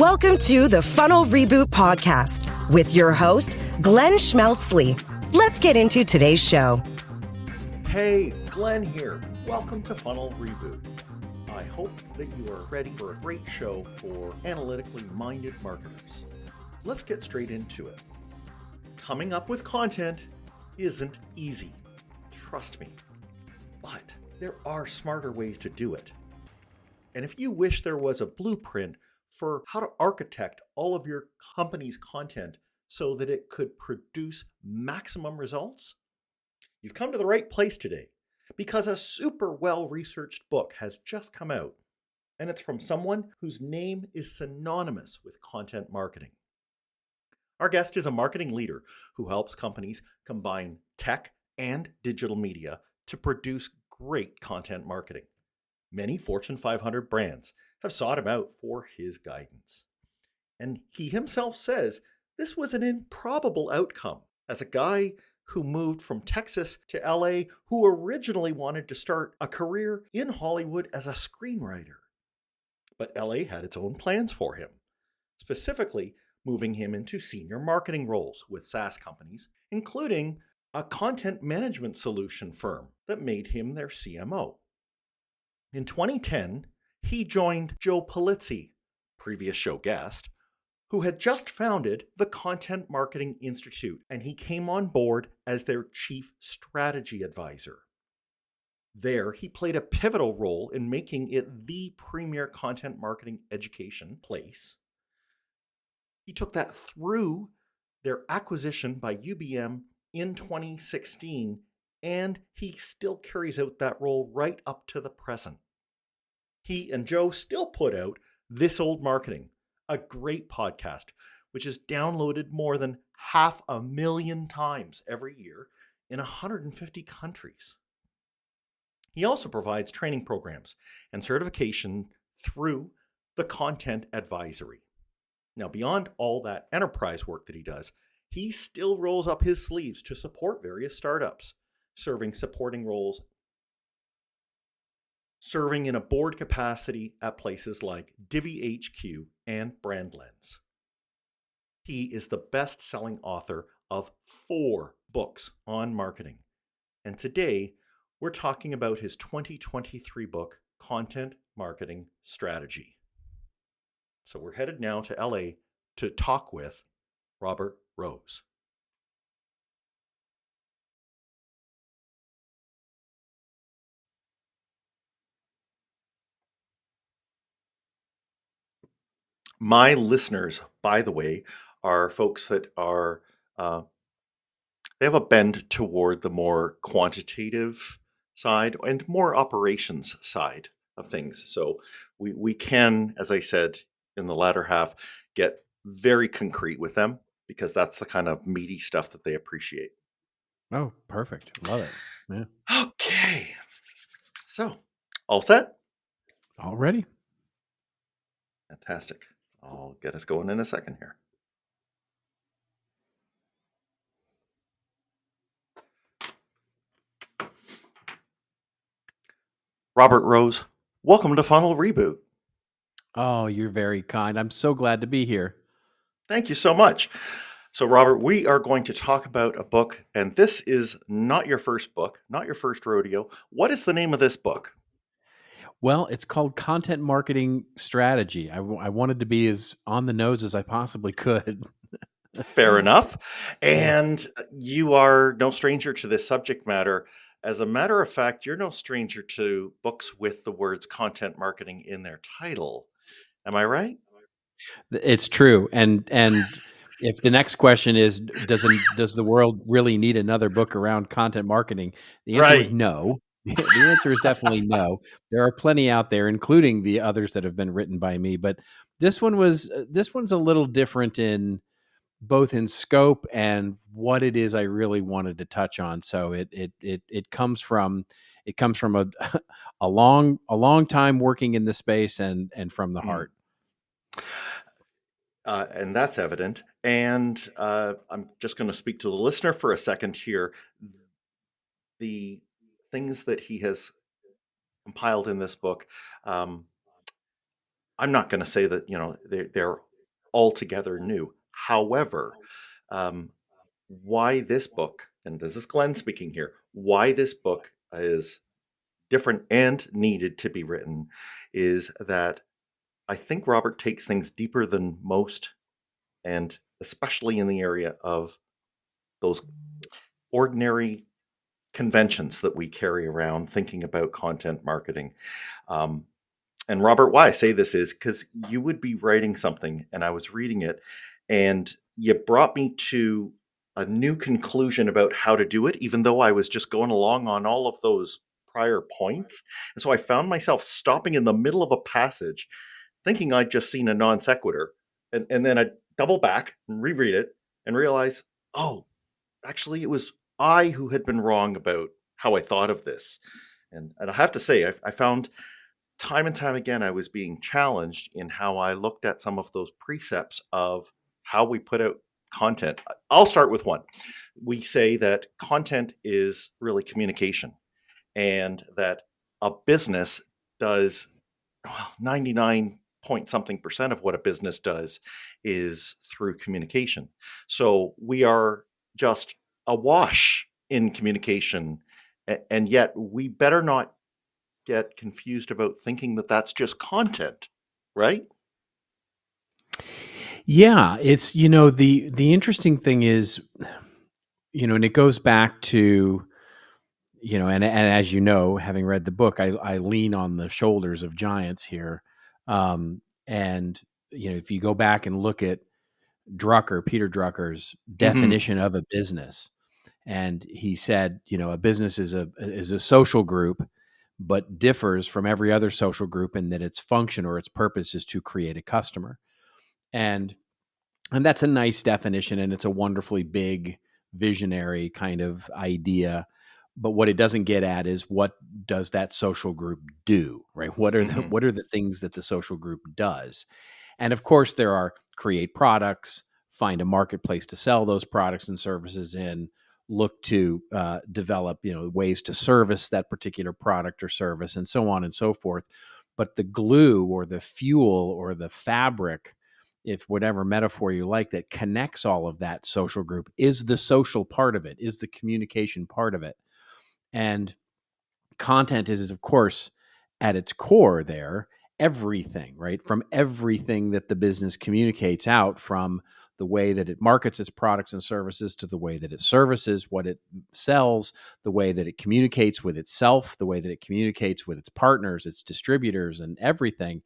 Welcome to the Funnel Reboot Podcast with your host, Glenn Schmeltzley. Let's get into today's show. Hey, Glenn here. Welcome to Funnel Reboot. I hope that you are ready for a great show for analytically minded marketers. Let's get straight into it. Coming up with content isn't easy. Trust me. But there are smarter ways to do it. And if you wish there was a blueprint for how to architect all of your company's content so that it could produce maximum results, you've come to the right place today, because a super well-researched book has just come out, and it's from someone whose name is synonymous with content marketing. Our guest is a marketing leader who helps companies combine tech and digital media to produce great content marketing. Many Fortune 500 brands have sought him out for his guidance. And he himself says this was an improbable outcome. As a guy who moved from Texas to LA, who originally wanted to start a career in Hollywood as a screenwriter. But LA had its own plans for him, specifically moving him into senior marketing roles with SaaS companies, including a content management solution firm that made him their CMO. In 2010, he joined Joe Pulizzi, previous show guest, who had just founded the Content Marketing Institute, and he came on board as their chief strategy advisor. There, he played a pivotal role in making it the premier content marketing education place. He took that through their acquisition by UBM in 2016, and he still carries out that role right up to the present. He and Joe still put out This Old Marketing, a great podcast, which is downloaded more than 500,000 times every year in 150 countries. He also provides training programs and certification through the Content Advisory. Now, beyond all that enterprise work that he does, he still rolls up his sleeves to support various startups, serving in a board capacity at places like Divi HQ and Brandlens. He is the best-selling author of 4 books on marketing. And today, we're talking about his 2023 book, Content Marketing Strategy. So we're headed now to LA to talk with Robert Rose. My listeners, by the way, are folks that are, they have a bend toward the more quantitative side and more operations side of things. So we can, as I said in the latter half, get very concrete with them because that's the kind of meaty stuff that they appreciate. Oh, perfect. Love it. Yeah. Okay. So, all set? Already? Fantastic. I'll get us going in a second here. Robert Rose, welcome to Funnel Reboot. Oh, you're very kind. I'm so glad to be here. Thank you so much. So, Robert, we are going to talk about a book, and this is not your first book, not your first rodeo. What is the name of this book? Well, it's called Content Marketing Strategy. I wanted to be as on the nose as I possibly could. Fair enough. And you are no stranger to this subject matter. As a matter of fact, you're no stranger to books with the words content marketing in their title. Am I right? It's true. And if the next question is, does the world really need another book around content marketing? The answer is no. The answer is definitely no. There are plenty out there, including the others that have been written by me. But this one's a little different in both in scope and what it is I really wanted to touch on. So it comes from a long time working in the space and from the heart. And that's evident. And I'm just going to speak to the listener for a second here. The things that he has compiled in this book, I'm not going to say that they're altogether new. However, why this book, and this is Glenn speaking here, why this book is different and needed to be written is that I think Robert takes things deeper than most, and especially in the area of those ordinary conventions that we carry around thinking about content marketing. Um, and Robert, why I say this is because you would be writing something, and I was reading it, and you brought me to a new conclusion about how to do it, even though I was just going along on all of those prior points. And so I found myself stopping in the middle of a passage, thinking I'd just seen a non sequitur, and then I'd double back and reread it and realize, oh, actually, it was I who had been wrong about how I thought of this. And I have to say, I found time and time again, I was being challenged in how I looked at some of those precepts of how we put out content. I'll start with one. We say that content is really communication, and that a business does 99 point something percent of what a business does is through communication. So we are just awash in communication. And yet we better not get confused about thinking that that's just content, right? Yeah, it's the interesting thing is, and it goes back to, and as you know, having read the book, I lean on the shoulders of giants here. And if you go back and look at Peter Drucker's Hmm. definition of a business, and he said, a business is a social group, but differs from every other social group in that its function or its purpose is to create a customer. And that's a nice definition, and it's a wonderfully big visionary kind of idea. But what it doesn't get at is, what does that social group do, right? What are the Hmm. what are the things that the social group does? And of course, there are create products, find a marketplace to sell those products and services in, look to develop ways to service that particular product or service, and so on and so forth. But the glue or the fuel or the fabric, if whatever metaphor you like, that connects all of that social group is the social part of it, is the communication part of it. And content is of course at its core there, everything, right? From everything that the business communicates out, from the way that it markets its products and services to the way that it services what it sells, the way that it communicates with itself, the way that it communicates with its partners, its distributors, and everything.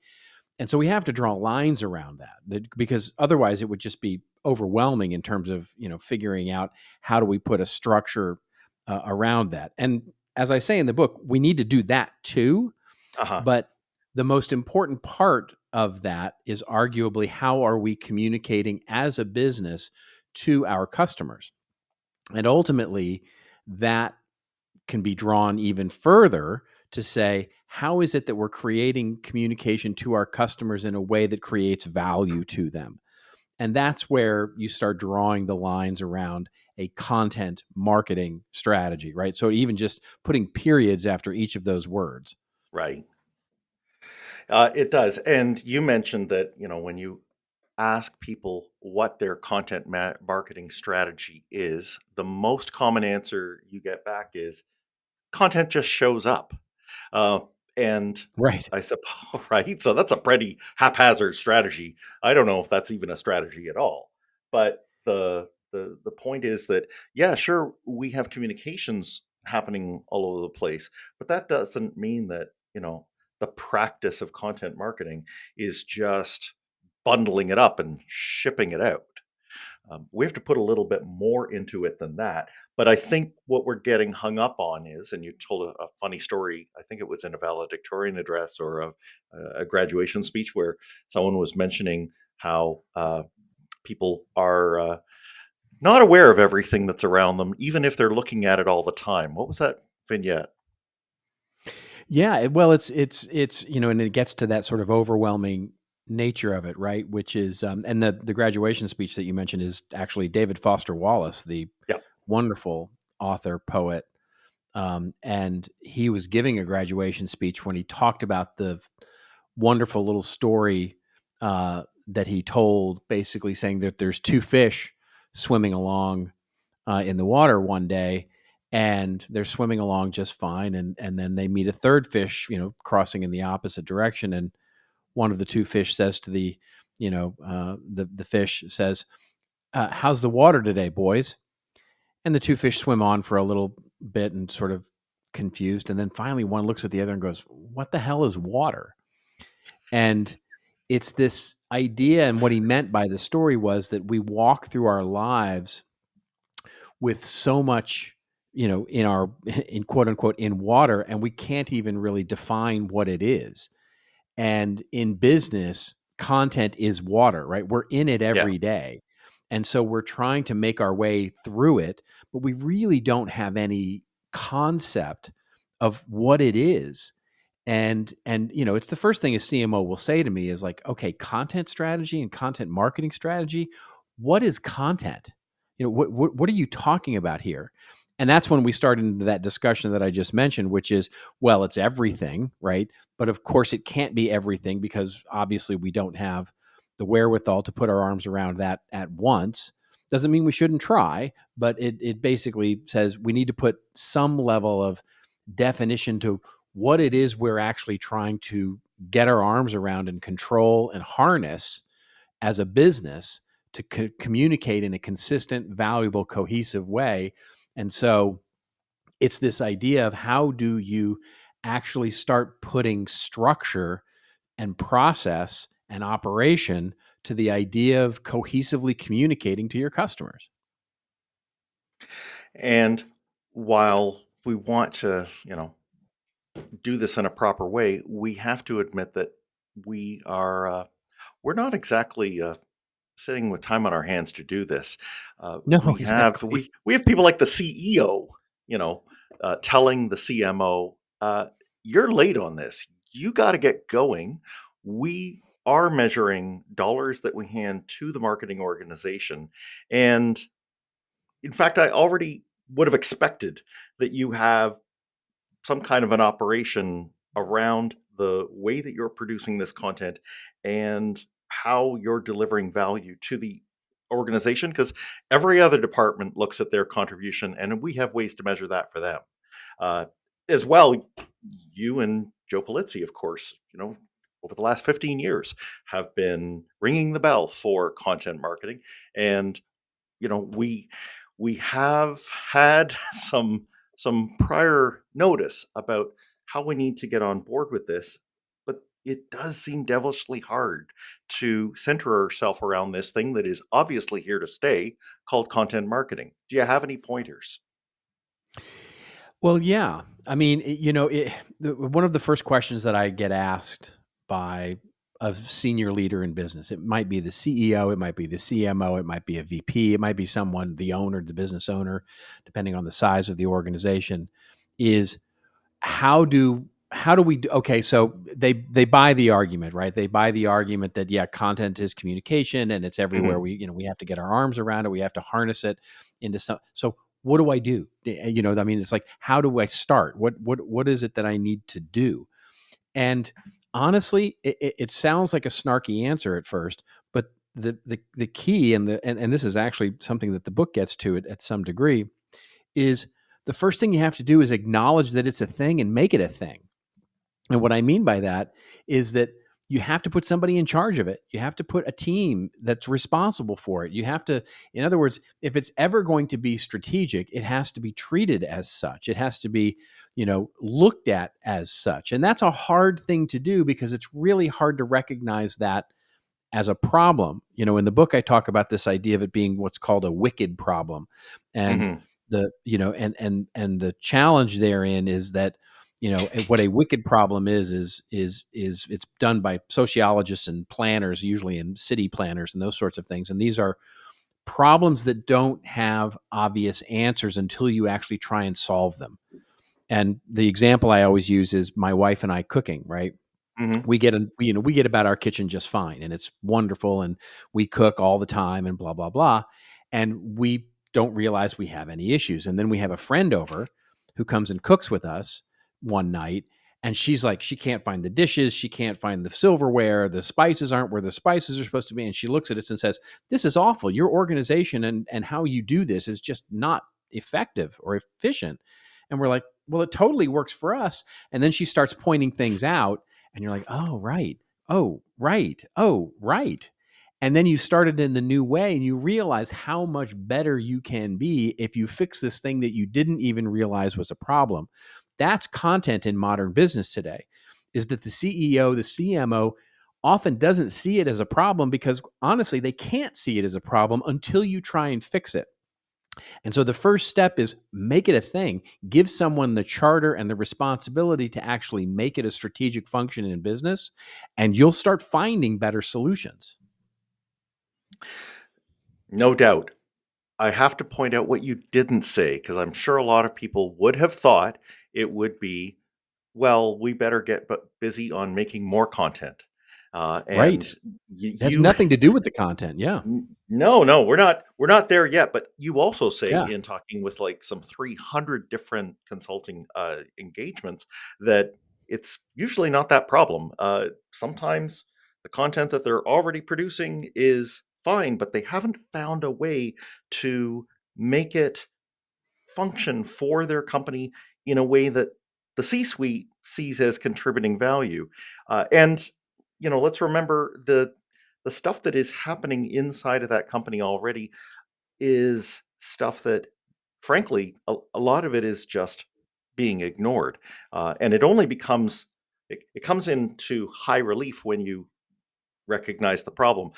And so we have to draw lines around that, because otherwise it would just be overwhelming in terms of, figuring out how do we put a structure around that. And as I say in the book, we need to do that too. Uh-huh. But the most important part of that is arguably, how are we communicating as a business to our customers? And ultimately, that can be drawn even further to say, how is it that we're creating communication to our customers in a way that creates value to them? And that's where you start drawing the lines around a content marketing strategy, right? So even just putting periods after each of those words. Right. It does. And you mentioned that, when you ask people what their content marketing strategy is, the most common answer you get back is content just shows up. Uh, and Right. I suppose, right? So that's a pretty haphazard strategy. I don't know if that's even a strategy at all. But the point is that, yeah, sure, we have communications happening all over the place, but that doesn't mean that, the practice of content marketing is just bundling it up and shipping it out. We have to put a little bit more into it than that. But I think what we're getting hung up on is, and you told a funny story, I think it was in a valedictorian address or a graduation speech, where someone was mentioning how people are not aware of everything that's around them, even if they're looking at it all the time. What was that vignette? Yeah, well, it's and it gets to that sort of overwhelming nature of it, right? Which is, and the graduation speech that you mentioned is actually David Foster Wallace, the Yeah. wonderful author, poet. And he was giving a graduation speech when he talked about the wonderful little story that he told, basically saying that there's two fish swimming along in the water one day, and they're swimming along just fine, and then they meet a third fish, crossing in the opposite direction, and one of the two fish says to the fish says, "How's the water today, boys?" And the two fish swim on for a little bit and sort of confused, and then finally one looks at the other and goes, "What the hell is water?" And it's this idea, and what he meant by the story was that we walk through our lives with so much, in quote unquote, in water, and we can't even really define what it is. And in business, content is water, right? We're in it every day. And so we're trying to make our way through it, but we really don't have any concept of what it is. And it's the first thing a CMO will say to me is like, okay, content strategy and content marketing strategy, what is content? What are you talking about here? And that's when we start into that discussion that I just mentioned, which is, well, it's everything, right? But of course it can't be everything, because obviously we don't have the wherewithal to put our arms around that at once. Doesn't mean we shouldn't try, but it basically says we need to put some level of definition to what it is we're actually trying to get our arms around and control and harness as a business to communicate in a consistent, valuable, cohesive way. And so it's this idea of how do you actually start putting structure and process and operation to the idea of cohesively communicating to your customers. And while we want to, do this in a proper way, we have to admit that we're not exactly sitting with time on our hands to do this. No, we have exactly. we have people like the CEO, telling the CMO, "You're late on this. You got to get going." We are measuring dollars that we hand to the marketing organization, and in fact, I already would have expected that you have some kind of an operation around the way that you're producing this content and how you're delivering value to the organization, because every other department looks at their contribution and we have ways to measure that for them. Uh, as well, you and Joe Polizzi, of course, over the last 15 years have been ringing the bell for content marketing. And we have had some prior notice about how we need to get on board with this, but it does seem devilishly hard to center ourselves around this thing that is obviously here to stay, called content marketing. Do you have any pointers? Well, yeah. I mean, one of the first questions that I get asked by a senior leader in business, it might be the CEO, it might be the CMO, it might be a VP, it might be someone, the owner, the business owner, depending on the size of the organization, is how do we do? Okay, so they buy the argument, right? They buy the argument that, yeah, content is communication and it's everywhere. Mhm. We have to get our arms around it. We have to harness it into some. So what do I do? I mean, it's like, how do I start? What is it that I need to do? And honestly, it sounds like a snarky answer at first, but the key, and this is actually something that the book gets to it at some degree, is the first thing you have to do is acknowledge that it's a thing and make it a thing. And what I mean by that is that you have to put somebody in charge of it. You have to put a team that's responsible for it. You have to, in other words, if it's ever going to be strategic, it has to be treated as such. It has to be, looked at as such. And that's a hard thing to do, because it's really hard to recognize that as a problem. In the book, I talk about this idea of it being what's called a wicked problem. And Mhm. and the challenge therein is that, what a wicked problem is it's done by sociologists and planners, usually, and city planners and those sorts of things. And these are problems that don't have obvious answers until you actually try and solve them. And the example I always use is my wife and I cooking, right? Mhm. We get about our kitchen just fine, and it's wonderful, and we cook all the time and blah, blah, blah. And we don't realize we have any issues. And then we have a friend over who comes and cooks with us one night, And she's like, she can't find the dishes. She can't find the silverware. The spices aren't where the spices are supposed to be. And she looks at us and says, this is awful. Your organization and how you do this is just not effective or efficient. And we're like, well, it totally works for us. And then she starts pointing things out and you're like, oh, right. Oh, right. Oh, right. And then you started in the new way and you realize how much better you can be if you fix this thing that you didn't even realize was a problem. That's content in modern business today, is that the CEO, the CMO often doesn't see it as a problem because honestly, they can't see it as a problem until you try and fix it. And so the first step is make it a thing. Give someone the charter and the responsibility to actually make it a strategic function in business, and you'll start finding better solutions. No doubt. I have to point out what you didn't say, because I'm sure a lot of people would have thought it would be, well, we better get busy on making more content. And Right. It has you nothing to do with the content. Yeah. no, we're not there yet. But you also say, Yeah. in talking with like some 300 different consulting engagements, that it's usually not that problem. Sometimes the content that they're already producing is fine, but they haven't found a way to make it function for their company in a way that the C-suite sees as contributing value. And let's remember the stuff that is happening inside of that company already is stuff that, frankly, a lot of it is just being ignored, and it only becomes it comes into high relief when you recognize the problem.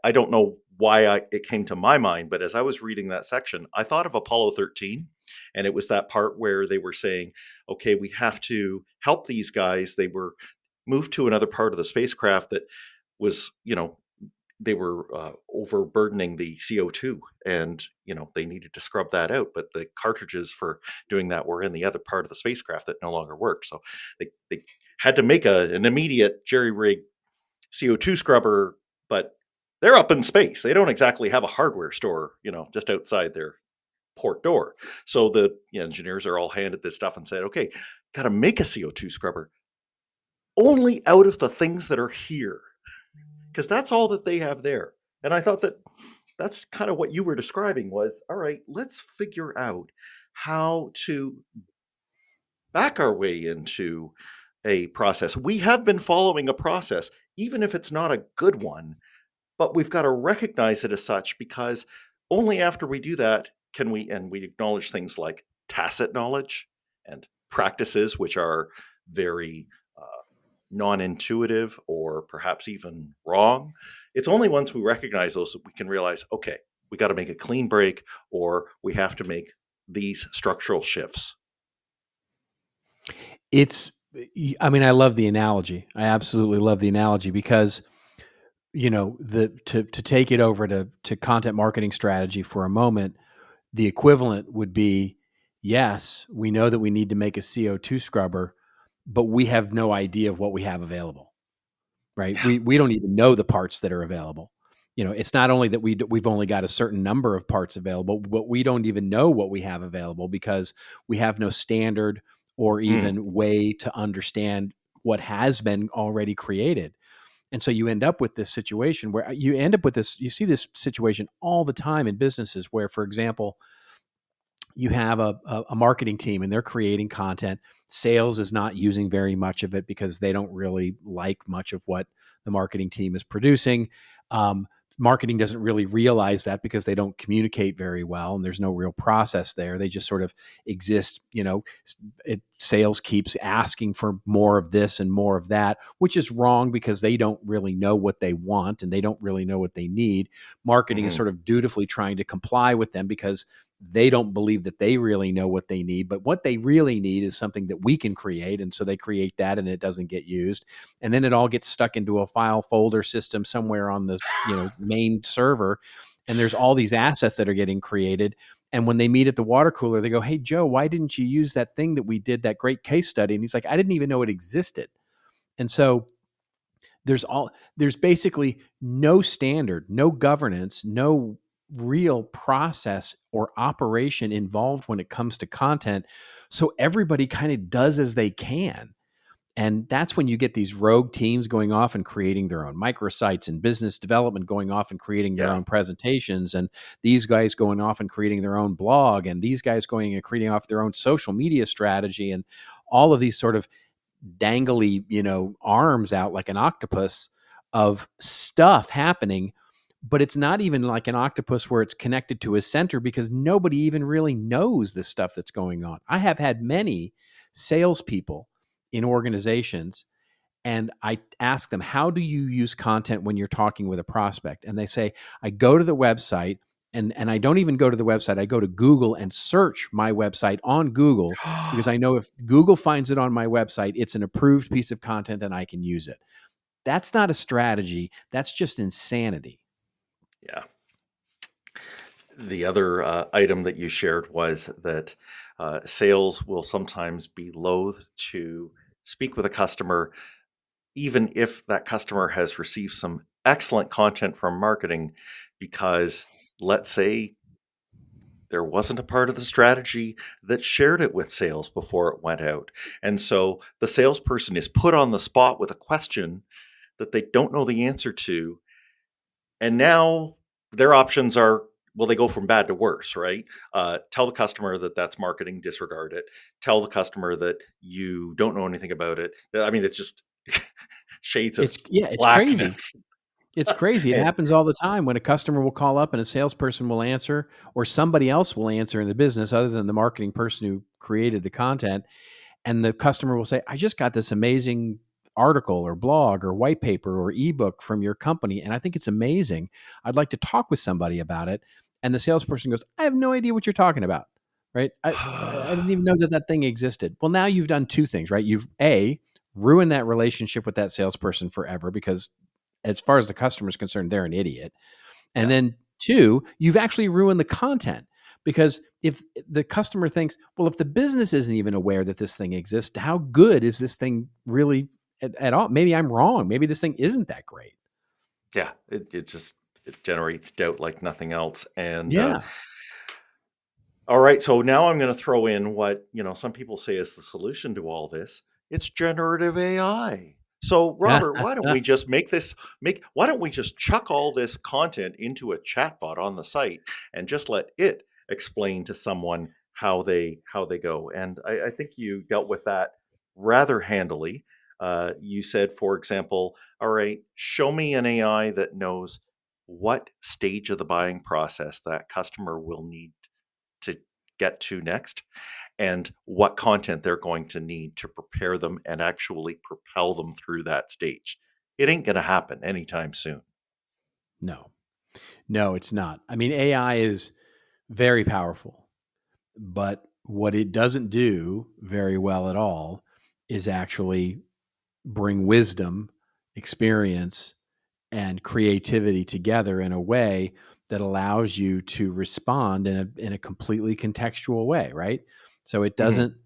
I don't know why it came to my mind, but as I was reading that section, I thought of Apollo 13. And it was that part where they were saying, okay, we have to help these guys. They were moved to another part of the spacecraft that was, they were overburdening the CO2, and they needed to scrub that out, but the cartridges for doing that were in the other part of the spacecraft that no longer worked. So they had to make an immediate jerry-rig CO2 scrubber, but they're up in space. They don't exactly have a hardware store, just outside their port door. So the engineers are all handed this stuff and said, okay, got to make a CO2 scrubber only out of the things that are here, because that's all that they have there. And I thought that that's kind of what you were describing was, all right, let's figure out how to back our way into a process. We have been following a process, even if it's not a good one, but we've got to recognize it as such, because only after we do that can we acknowledge things like tacit knowledge and practices which are very non-intuitive or perhaps even wrong. It's only once we recognize those that we can realize, okay, we got to make a clean break, or we have to make these structural shifts. I love the analogy. I absolutely love the analogy because, to take it over to content marketing strategy for a moment, the equivalent would be, yes, we know that we need to make a CO2 scrubber, but we have no idea of what we have available, right? Yeah. We don't even know the parts that are available. It's not only that we've only got a certain number of parts available, but we don't even know what we have available because we have no standard or even way to understand what has been already created. And so you end up with this situation where you see this situation all the time in businesses where, for example, you have a marketing team and they're creating content. Sales is not using very much of it because they don't really like much of what the marketing team is producing. Marketing doesn't really realize that because they don't communicate very well and there's no real process there. They just sort of exist. Sales keeps asking for more of this and more of that, which is wrong because they don't really know what they want and they don't really know what they need. Marketing is sort of dutifully trying to comply with them because they don't believe that they really know what they need, but what they really need is something that we can create. And so they create that and it doesn't get used. And then it all gets stuck into a file folder system somewhere on the, main server. And there's all these assets that are getting created. And when they meet at the water cooler, they go, "Hey, Joe, why didn't you use that thing that we did, that great case study?" And he's like, "I didn't even know it existed." And so there's basically no standard, no governance, no real process or operation involved when it comes to content. So everybody kind of does as they can. And that's when you get these rogue teams going off and creating their own microsites, and business development going off and creating their own presentations, and these guys going off and creating their own blog, and these guys going and creating off their own social media strategy, and all of these sort of dangly, arms out like an octopus of stuff happening. But it's not even like an octopus where it's connected to a center, because nobody even really knows the stuff that's going on. I have had many salespeople in organizations, and I ask them, how do you use content when you're talking with a prospect? And they say, I go to the website, and I don't even go to the website. I go to Google and search my website on Google, because I know if Google finds it on my website, it's an approved piece of content and I can use it. That's not a strategy. That's just insanity. Yeah. The other item that you shared was that sales will sometimes be loath to speak with a customer, even if that customer has received some excellent content from marketing, because let's say there wasn't a part of the strategy that shared it with sales before it went out. And so the salesperson is put on the spot with a question that they don't know the answer to. And now their options are, well, they go from bad to worse, right? Tell the customer that that's marketing, disregard it. Tell the customer that you don't know anything about it. I mean, it's just shades of It's crazy. blackness. It's crazy. It And happens all the time when a customer will call up and a salesperson will answer, or somebody else will answer in the business other than the marketing person who created the content. And the customer will say, I just got this amazing article or blog or white paper or ebook from your company, and I think it's amazing. I'd like to talk with somebody about it. And the salesperson goes, I have no idea what you're talking about. Right? I didn't even know that thing existed. Well, now you've done two things, right? You've ruined that relationship with that salesperson forever, because as far as the customer is concerned, they're an idiot. And then two, you've actually ruined the content, because if the customer thinks, well, if the business isn't even aware that this thing exists, how good is this thing really at all? Maybe I'm wrong. Maybe this thing isn't that great. yeah, it generates doubt like nothing else. And Yeah. all right, so now I'm going to throw in what, some people say is the solution to all this. It's generative AI. So, Robert, why don't we just why don't we just chuck all this content into a chatbot on the site and just let it explain to someone how they go? And I think you dealt with that rather handily. You said, for example, all right, show me an AI that knows what stage of the buying process that customer will need to get to next, and what content they're going to need to prepare them and actually propel them through that stage. It ain't going to happen anytime soon. No, it's not. I mean, AI is very powerful, but what it doesn't do very well at all is actually bring wisdom, experience, and creativity together in a way that allows you to respond in a completely contextual way, right? So it Mhm.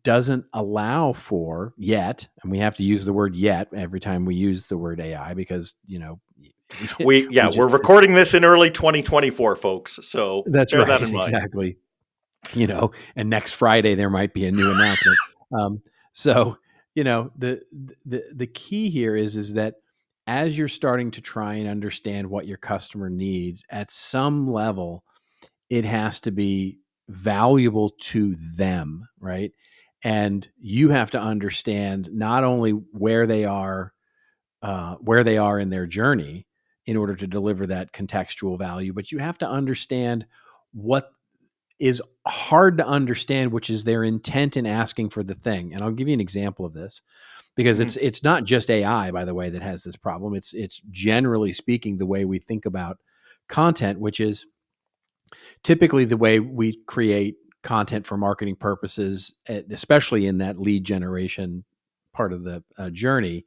doesn't allow for yet, and we have to use the word yet every time we use the word AI, because we We're just recording this in early 2024, folks. So that's bear that right. in mind. Exactly. And next Friday there might be a new announcement. So the key here is that as you're starting to try and understand what your customer needs at some level, it has to be valuable to them, right? And you have to understand not only where they are in their journey in order to deliver that contextual value, but you have to understand what is hard to understand, which is their intent in asking for the thing. And I'll give you an example of this, because Mhm. it's not just AI, by the way, that has this problem. It's generally speaking the way we think about content, which is typically the way we create content for marketing purposes, especially in that lead generation part of the journey,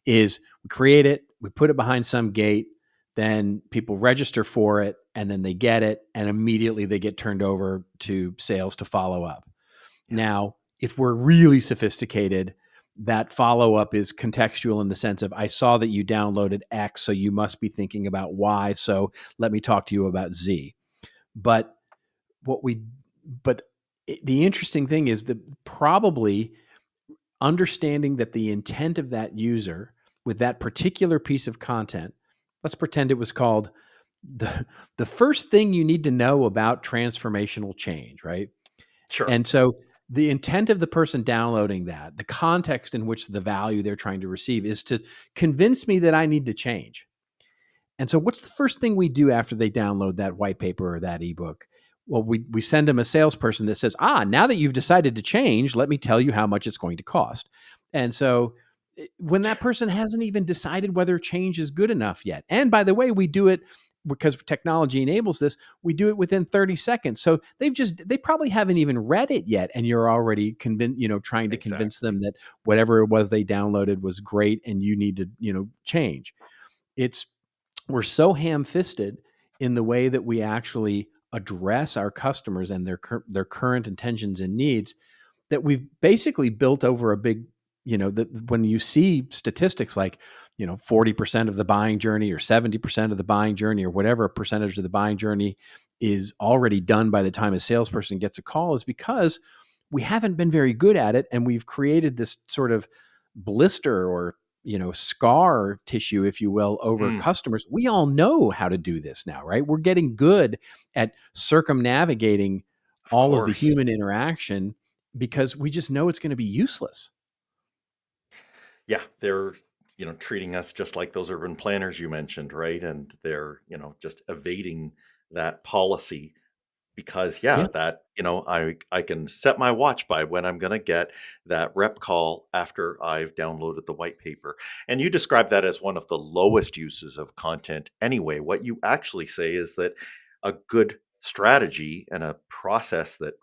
is we create it, we put it behind some gate, then people register for it, and then they get it, and immediately they get turned over to sales to follow up. Yeah. Now, if we're really sophisticated, that follow up is contextual in the sense of, I saw that you downloaded X, so you must be thinking about Y, so let me talk to you about Z. But what we, but the interesting thing is that probably understanding that the intent of that user with that particular piece of content, let's pretend it was called the first thing you need to know about transformational change, right? Sure. And so the intent of the person downloading that, the context in which the value they're trying to receive is to convince me that I need to change. And so what's the first thing we do after they download that white paper or that ebook? Well, we send them a salesperson that says, now that you've decided to change, let me tell you how much it's going to cost. And so when that person hasn't even decided whether change is good enough yet. And by the way, we do it because technology enables this, we do it within 30 seconds. So they probably haven't even read it yet. And you're already trying to convince them that whatever it was they downloaded was great and you need to, change. We're so ham-fisted in the way that we actually address our customers and their current intentions and needs that we've basically built over a big, when you see statistics like, 40% of the buying journey or 70% of the buying journey or whatever percentage of the buying journey is already done by the time a salesperson gets a call, is because we haven't been very good at it. And we've created this sort of blister or scar tissue, if you will, over customers. We all know how to do this now, right? We're getting good at circumnavigating all of the human interaction because we just know it's going to be useless. Yeah, they're treating us just like those urban planners you mentioned, right? And they're just evading that policy because Yeah. that I can set my watch by when I'm going to get that rep call after I've downloaded the white paper. And you describe that as one of the lowest uses of content anyway. What you actually say is that a good strategy and a process that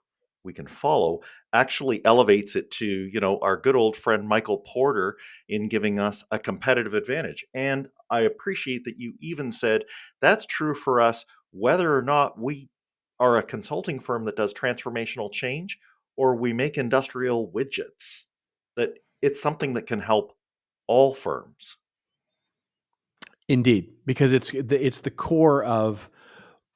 we can follow actually elevates it to our good old friend Michael Porter in giving us a competitive advantage. And I appreciate that you even said that's true for us whether or not we are a consulting firm that does transformational change or we make industrial widgets, that it's something that can help all firms. Indeed, because it's the core of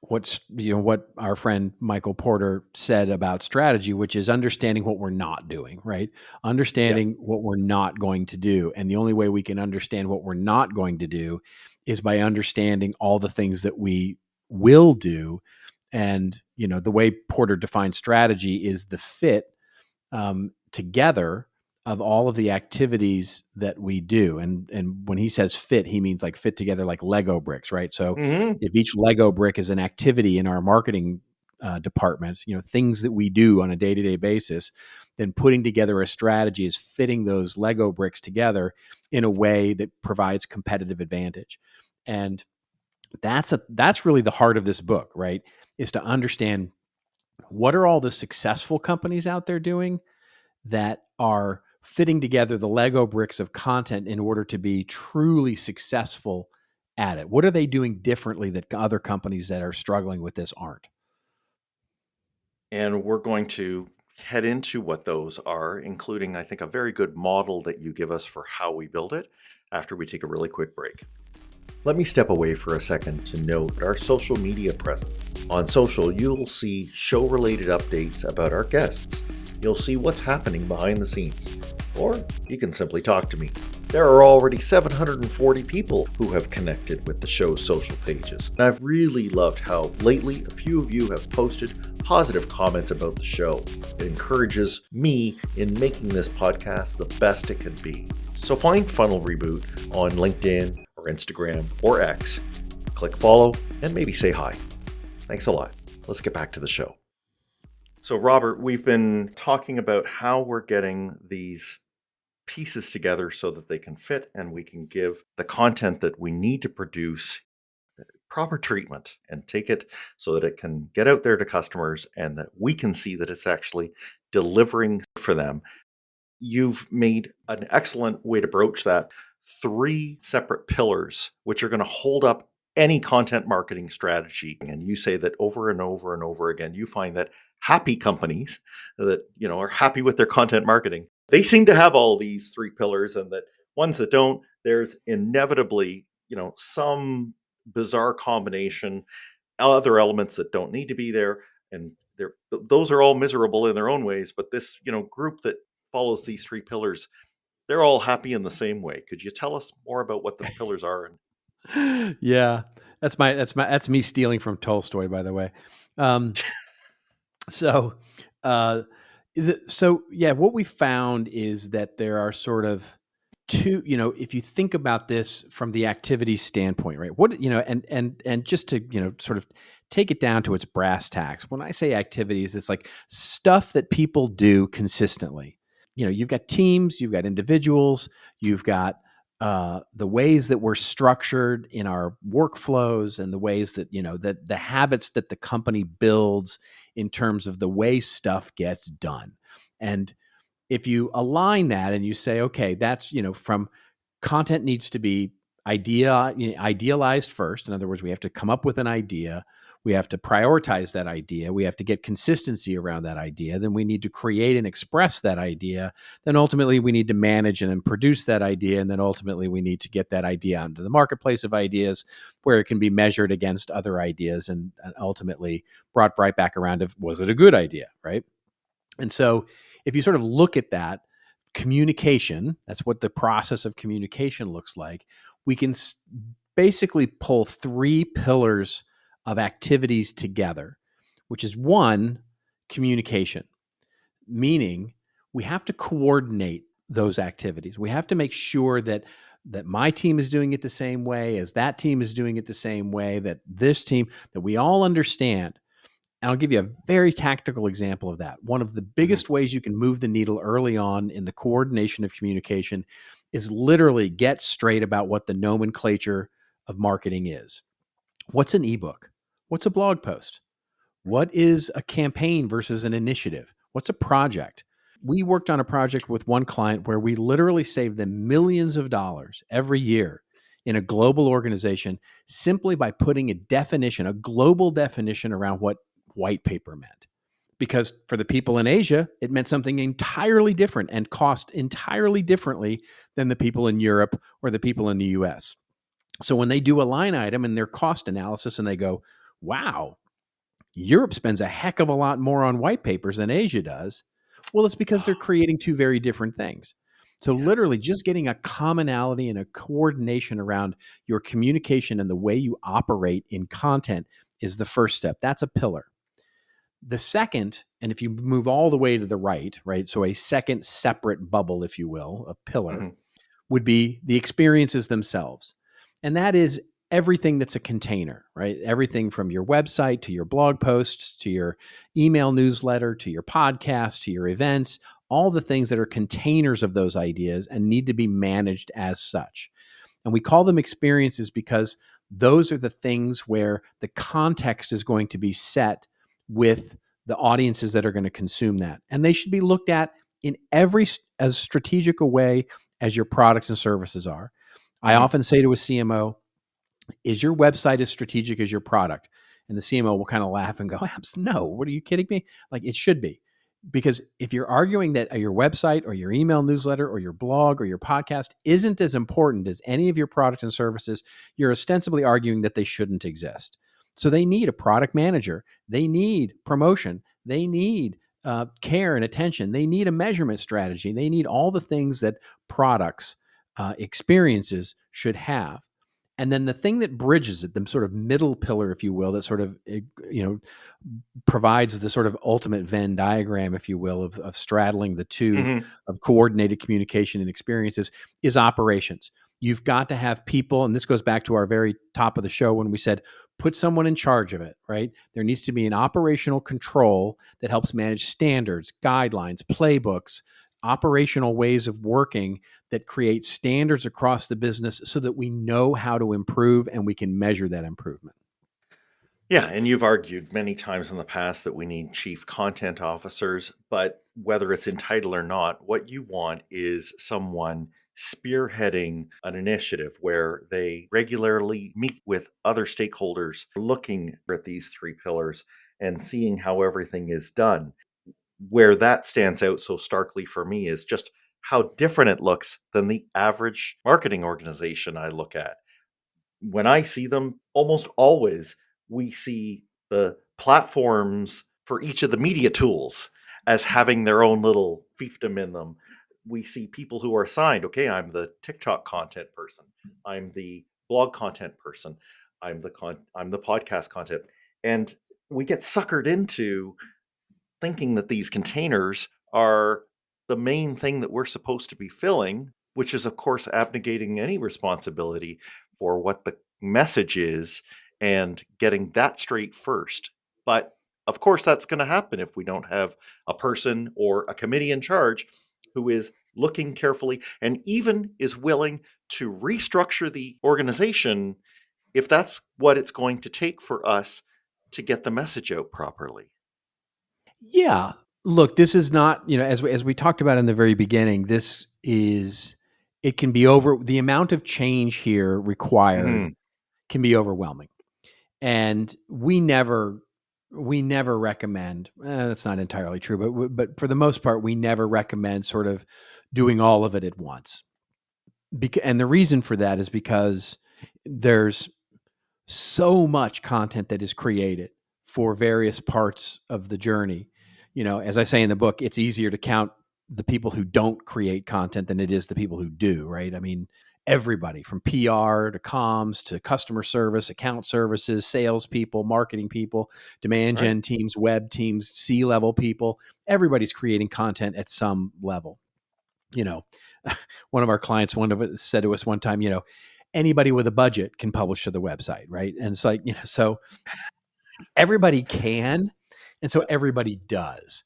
what our friend Michael Porter said about strategy, which is understanding what we're not doing, right? Yeah. Understanding what we're not going to do. And the only way we can understand what we're not going to do is by understanding all the things that we will do. And, the way Porter defines strategy is the fit together of all of the activities that we do. And when he says fit, he means like fit together like Lego bricks, right? So Hmm. if each Lego brick is an activity in our marketing department, things that we do on a day-to-day basis, then putting together a strategy is fitting those Lego bricks together in a way that provides competitive advantage. And that's really the heart of this book, right? Is to understand what are all the successful companies out there doing that are fitting together the Lego bricks of content in order to be truly successful at it. What are they doing differently that other companies that are struggling with this aren't? And we're going to head into what those are, including, I think, a very good model that you give us for how we build it after we take a really quick break. Let me step away for a second to note our social media presence. On social, you'll see show-related updates about our guests. You'll see what's happening behind the scenes. Or you can simply talk to me. There are already 740 people who have connected with the show's social pages. And I've really loved how lately a few of you have posted positive comments about the show. It encourages me in making this podcast the best it can be. So find Funnel Reboot on LinkedIn or Instagram or X. Click follow and maybe say hi. Thanks a lot. Let's get back to the show. So Robert, we've been talking about how we're getting these pieces together so that they can fit and we can give the content that we need to produce proper treatment and take it so that it can get out there to customers and that we can see that it's actually delivering for them. You've made an excellent way to broach that. 3 separate pillars, which are going to hold up any content marketing strategy. And you say that over and over and over again, you find that happy companies that, are happy with their content marketing, they seem to have all these 3 pillars, and that ones that don't, there's inevitably, some bizarre combination, other elements that don't need to be there. And those are all miserable in their own ways. But this, group that follows these three pillars, they're all happy in the same way. Could you tell us more about what the pillars are? Yeah, that's me stealing from Tolstoy, by the way. Um, so, uh, yeah, what we found is that there are sort of two. If you think about this from the activity standpoint, right? And just to sort of take it down to its brass tacks. When I say activities, it's like stuff that people do consistently. You've got teams, you've got individuals, you've got the ways that we're structured in our workflows, and the ways that that the habits that the company builds in terms of the way stuff gets done. And if you align that and you say, okay, that's from content needs to be idealized first. In other words, we have to come up with an idea. We have to prioritize that idea. We have to get consistency around that idea. Then we need to create and express that idea. Then ultimately we need to manage and then produce that idea. And then ultimately we need to get that idea out into the marketplace of ideas where it can be measured against other ideas and ultimately brought right back around to, was it a good idea, right? And so if you sort of look at that, communication, that's what the process of communication looks like. We can basically pull three pillars of activities together, which is one, communication, meaning we have to coordinate those activities. We have to make sure that my team is doing it the same way, as that team is doing it the same way, that this team, that we all understand. And I'll give you a very tactical example of that. One of the biggest ways you can move the needle early on in the coordination of communication is literally get straight about what the nomenclature of marketing is. What's an ebook? What's a blog post? What is a campaign versus an initiative? What's a project? We worked on a project with one client where we literally saved them millions of dollars every year in a global organization simply by putting a global definition around what white paper meant. Because for the people in Asia, it meant something entirely different and cost entirely differently than the people in Europe or the people in the US. So when they do a line item in their cost analysis and they go, wow, Europe spends a heck of a lot more on white papers than Asia does. Well, it's because they're creating two very different things. So literally just getting a commonality and a coordination around your communication and the way you operate in content is the first step. That's a pillar. The second, and if you move all the way to the right, so a second separate bubble, if you will, a pillar, would be the experiences themselves. And that is everything that's a container, right? Everything from your website to your blog posts, to your email newsletter, to your podcast, to your events, all the things that are containers of those ideas and need to be managed as such. And we call them experiences because those are the things where the context is going to be set with the audiences that are going to consume that. And they should be looked at in as strategic a way as your products and services are. I often say to a CMO, is your website as strategic as your product? And the CMO will kind of laugh and go, no, what are you kidding me? Like, it should be. Because if you're arguing that your website or your email newsletter or your blog or your podcast isn't as important as any of your products and services, you're ostensibly arguing that they shouldn't exist. So they need a product manager. They need promotion. They need care and attention. They need a measurement strategy. They need all the things that products, experiences should have. And then the thing that bridges it, the sort of middle pillar, if you will, that sort of, provides the sort of ultimate Venn diagram, if you will, of straddling the two of coordinated communication and experiences, is operations. You've got to have people, and this goes back to our very top of the show when we said, put someone in charge of it, right? There needs to be an operational control that helps manage standards, guidelines, playbooks, operational ways of working that create standards across the business so that we know how to improve and we can measure that improvement. Yeah, and you've argued many times in the past that we need chief content officers, but whether it's in title or not, what you want is someone spearheading an initiative where they regularly meet with other stakeholders, looking at these three pillars and seeing how everything is done. Where that stands out so starkly for me is just how different it looks than the average marketing organization I look at. When I see them, almost always we see the platforms for each of the media tools. as having their own little fiefdom in them. We see people who are assigned, okay, I'm the TikTok content person, I'm the blog content person, I'm the podcast content, and we get suckered into thinking that these containers are the main thing that we're supposed to be filling, which is, of course, abnegating any responsibility for what the message is and getting that straight first. But of course, that's going to happen if we don't have a person or a committee in charge who is looking carefully and even is willing to restructure the organization if that's what it's going to take for us to get the message out properly. Yeah. Look, this is not, as we talked about in the very beginning, it can be the amount of change here required can be overwhelming. And we never recommend, that's not entirely true, but for the most part, we never recommend sort of doing all of it at once. And the reason for that is because there's so much content that is created for various parts of the journey. As I say in the book, it's easier to count the people who don't create content than it is the people who do, right? I mean, everybody from PR to comms to customer service, account services, salespeople, marketing people, demand gen teams, web teams, C-level people, everybody's creating content at some level. One of our clients, said to us one time, anybody with a budget can publish to the website, right? And it's like, so everybody can, and so everybody does.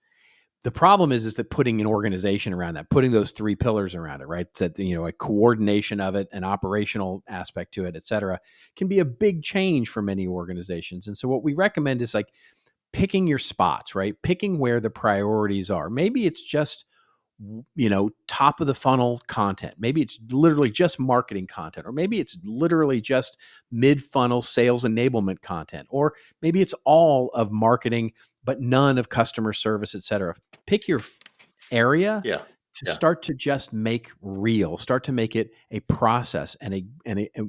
The problem is that putting an organization around that, putting those three pillars around it, right? That, a coordination of it, an operational aspect to it, et cetera, can be a big change for many organizations. And so what we recommend is like picking your spots, right? Picking where the priorities are. Maybe it's just, top of the funnel content. Maybe it's literally just marketing content, or maybe it's literally just mid funnel sales enablement content, or maybe it's all of marketing, but none of customer service, et cetera. Pick your area to start to just make real, start to make it a process and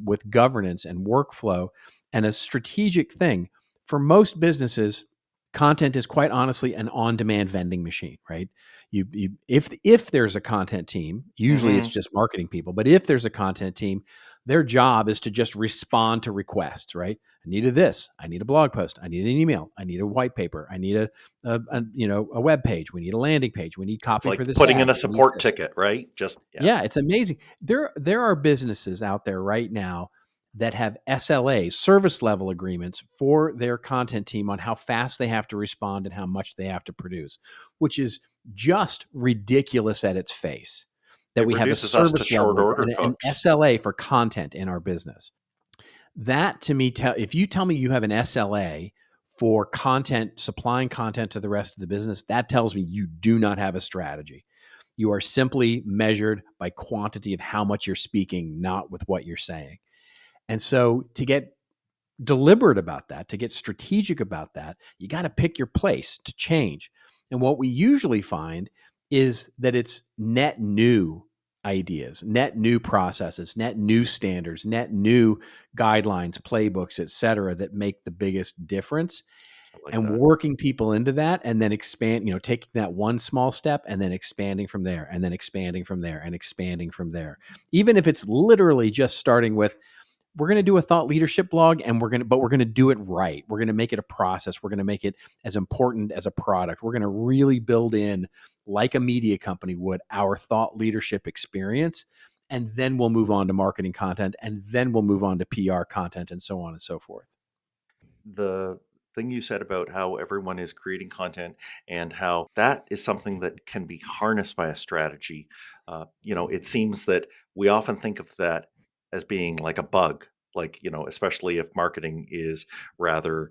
with governance and workflow and a strategic thing. For most businesses, content is quite honestly an on-demand vending machine, right? If there's a content team, usually it's just marketing people, but if there's a content team, their job is to just respond to requests, right? I needed this. I need a blog post. I need an email. I need a white paper. I need a web page. We need a landing page. We need copy for this. Putting in a support ticket, right? Yeah, it's amazing. There are businesses out there right now that have SLAs, service level agreements for their content team on how fast they have to respond and how much they have to produce, which is just ridiculous at its face. That we have a service level and an SLA for content in our business. That to me, if you tell me you have an SLA for content, supplying content to the rest of the business, that tells me you do not have a strategy. You are simply measured by quantity of how much you're speaking, not with what you're saying. And so to get deliberate about that, to get strategic about that, you got to pick your place to change. And what we usually find is that it's net new ideas, net new processes, net new standards, net new guidelines, playbooks, et cetera, that make the biggest difference. Working people into that and then expand, taking that one small step and then expanding from there and then expanding from there and expanding from there. Even if it's literally just starting with, we're going to do a thought leadership blog and we're going to do it right. We're going to make it a process. We're going to make it as important as a product. We're going to really build in, like a media company would, our thought leadership experience. And then we'll move on to marketing content, and then we'll move on to PR content, and so on and so forth. The thing you said about how everyone is creating content and how that is something that can be harnessed by a strategy. It seems that we often think of that as being like a bug, especially if marketing is rather,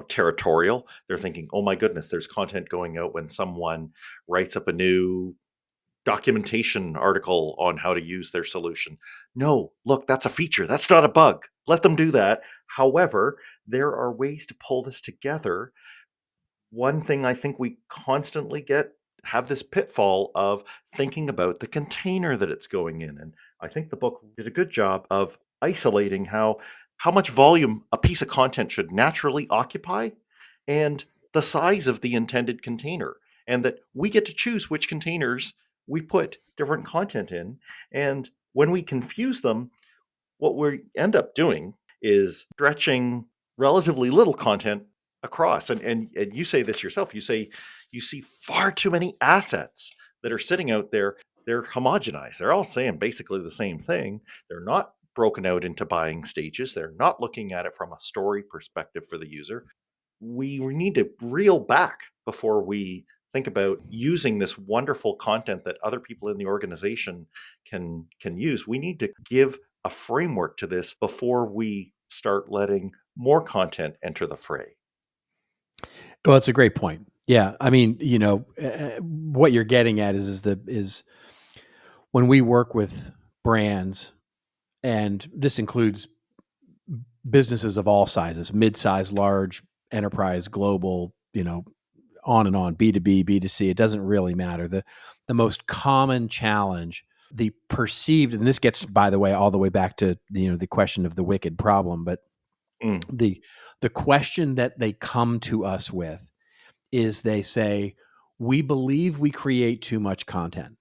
territorial. They're thinking, oh my goodness, there's content going out when someone writes up a new documentation article on how to use their solution. No, look, that's a feature. That's not a bug. Let them do that. However, there are ways to pull this together. One thing I think we constantly have this pitfall of thinking about the container that it's going in. And I think the book did a good job of isolating how much volume a piece of content should naturally occupy and the size of the intended container. and that we get to choose which containers we put different content in. And when we confuse them, what we end up doing is stretching relatively little content across. And you say this yourself. You say you see far too many assets that are sitting out there. They're homogenized. They're all saying basically the same thing. They're not broken out into buying stages. They're not looking at it from a story perspective for the user. We need to reel back before we think about using this wonderful content that other people in the organization can use. We need to give a framework to this before we start letting more content enter the fray. Well, that's a great point. Yeah, I mean, what you're getting at is when we work with brands, and this includes businesses of all sizes, mid-size, large, enterprise, global, on and on, B2B, B2C, it doesn't really matter. The most common challenge, the perceived, and this gets, by the way, all the way back to the question of the wicked problem, but the question that they come to us with is they say, we believe we create too much content.